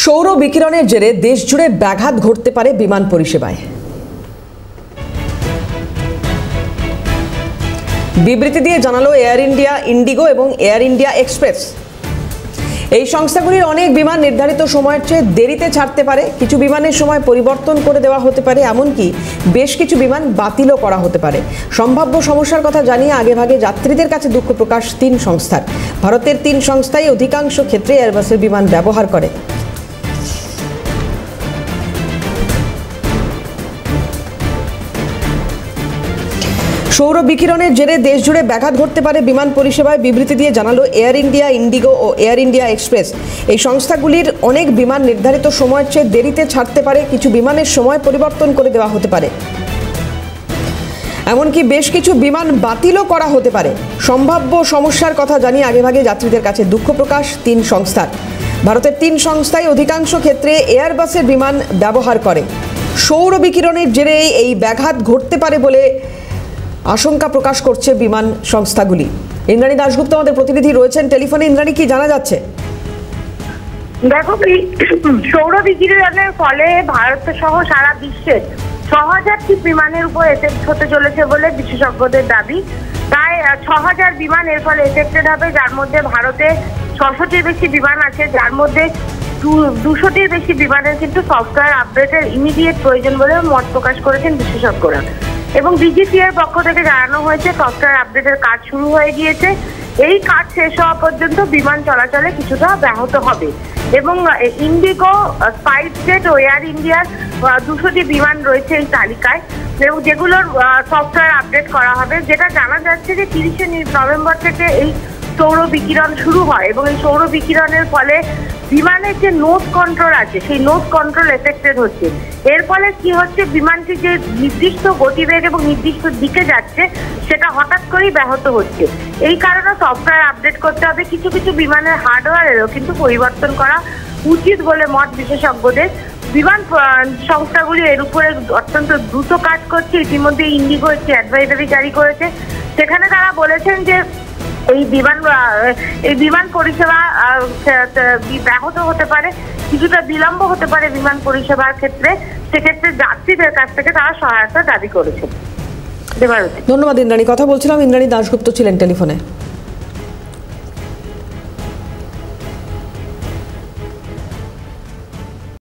সৌর বিকিরণের জেরে দেশজুড়ে ব্যাঘাত ঘটতে পারে বিমান পরিষেবায়। বিবৃতি দিয়ে জানালো এয়ার ইন্ডিয়া, ইন্ডিগো এবং এয়ার ইন্ডিয়া এক্সপ্রেস। এই সংস্থাগুলির অনেক বিমান নির্ধারিত সময়ের চেয়ে দেরিতে ছাড়তে পারে, কিছু বিমানের সময় পরিবর্তন করে দেওয়া হতে পারে, এমনকি বেশ কিছু বিমান বাতিলও করা হতে পারে। সম্ভাব্য সমস্যার কথা জানিয়ে আগেভাগে যাত্রীদের কাছে দুঃখ প্রকাশ তিন সংস্থার। ভারতের তিন সংস্থাই অধিকাংশ ক্ষেত্রে এয়ারবাসের বিমান ব্যবহার করে। সৌর বিকিরণের জেরে দেশজুড়ে ব্যাঘাত ঘটতে পারে বিমান পরিষেবায়। বিবৃতি দিয়ে জানালো এয়ার ইন্ডিয়া, ইন্ডিগো ও এয়ার ইন্ডিয়া এক্সপ্রেস। এই সংস্থাগুলির অনেক বিমান নির্ধারিত সময়ের চেয়ে দেরিতে ছাড়তে পারে, কিছু বিমানের সময় পরিবর্তন করে দেওয়া হতে পারে, এমনকি বেশ কিছু বিমান বাতিলও করা হতে পারে। সম্ভাব্য সমস্যার কথা জানিয়ে আগেভাগে যাত্রীদের কাছে দুঃখ প্রকাশ তিন সংস্থার। ভারতের তিন সংস্থাই অধিকাংশ ক্ষেত্রে এয়ারবাসের বিমান ব্যবহার করে। সৌর বিকিরণের জেরে এই ব্যাঘাত ঘটতে পারে বলে আশঙ্কা প্রকাশ করছে বিমান সংস্থাগুলি। ইন্দ্রাণী দাশগুপ্ত আমাদের প্রতিনিধি রয়েছেন টেলিফোনে। ইন্দ্রাণী, কি জানা যাচ্ছে? দেখো, সৌর বিকিরণের ফলে ভারত সহ সারা বিশ্বের ৬,০০০টি বিমানের উপর এফেক্ট হতে চলেছে বলে বিশেষজ্ঞদের দাবি। প্রায় ৬,০০০ বিমান এর ফলে এফেক্টেড হবে, যার মধ্যে ভারতে ৬০০টির বেশি বিমান আছে, যার মধ্যে ২০০টির বেশি বিমানের কিন্তু সফটওয়্যার আপডেটের ইমিডিয়েট প্রয়োজন বলে মত প্রকাশ করেছেন বিশেষজ্ঞরা। এবং ডিজিসিএর পক্ষ থেকে জানানো হয়েছে সফটওয়্যার আপডেটের কাজ শুরু হয়ে গিয়েছে। এই কাজ শেষ হওয়া পর্যন্ত বিমান চলাচলে কিছুটা ব্যাহত হবে। এবং ইন্ডিগো, স্পাইসজেট ও এয়ার ইন্ডিয়ার ২০০টি বিমান রয়েছে এই তালিকায়, এবং যেগুলোর সফটওয়্যার আপডেট করা হবে। যেটা জানা যাচ্ছে যে ৩০শে নভেম্বর থেকে এই সৌর বিকিরণ শুরু হয়, এবং এই সৌর বিকিরণের ফলে বিমানের যে নোজ কন্ট্রোল আছে সেই নোজ কন্ট্রোল এফেক্টেড হচ্ছে। এর ফলে কি হচ্ছে, বিমানটি যে নির্দিষ্ট গতিবেগ এবং নির্দিষ্ট দিকে যাচ্ছে সেটা হঠাৎ করেই ব্যাহত হচ্ছে। এই কারণে সফটওয়্যার আপডেট করতে হবে। কিছু কিছু বিমানের হার্ডওয়্যারেরও কিন্তু পরিবর্তন করা উচিত বলে মত বিশেষজ্ঞদের। বিমান সংস্থাগুলি এর উপরে অত্যন্ত দ্রুত কাজ করছে। ইতিমধ্যে ইন্ডিগো একটি অ্যাডভাইজারি জারি করেছে, সেখানে তারা বলেছেন যে এই বিমান পরিষেবা ব্যাহত হতে পারে, কিছুটা বিলম্ব হতে পারে বিমান পরিষেবার ক্ষেত্রে। সেক্ষেত্রে যাত্রীদের কাছ থেকে তারা সহায়তা দাবি করেছে। ধন্যবাদ ইন্দ্রাণী। কথা বলছিলাম, ইন্দ্রাণী দাশগুপ্ত ছিলেন টেলিফোনে।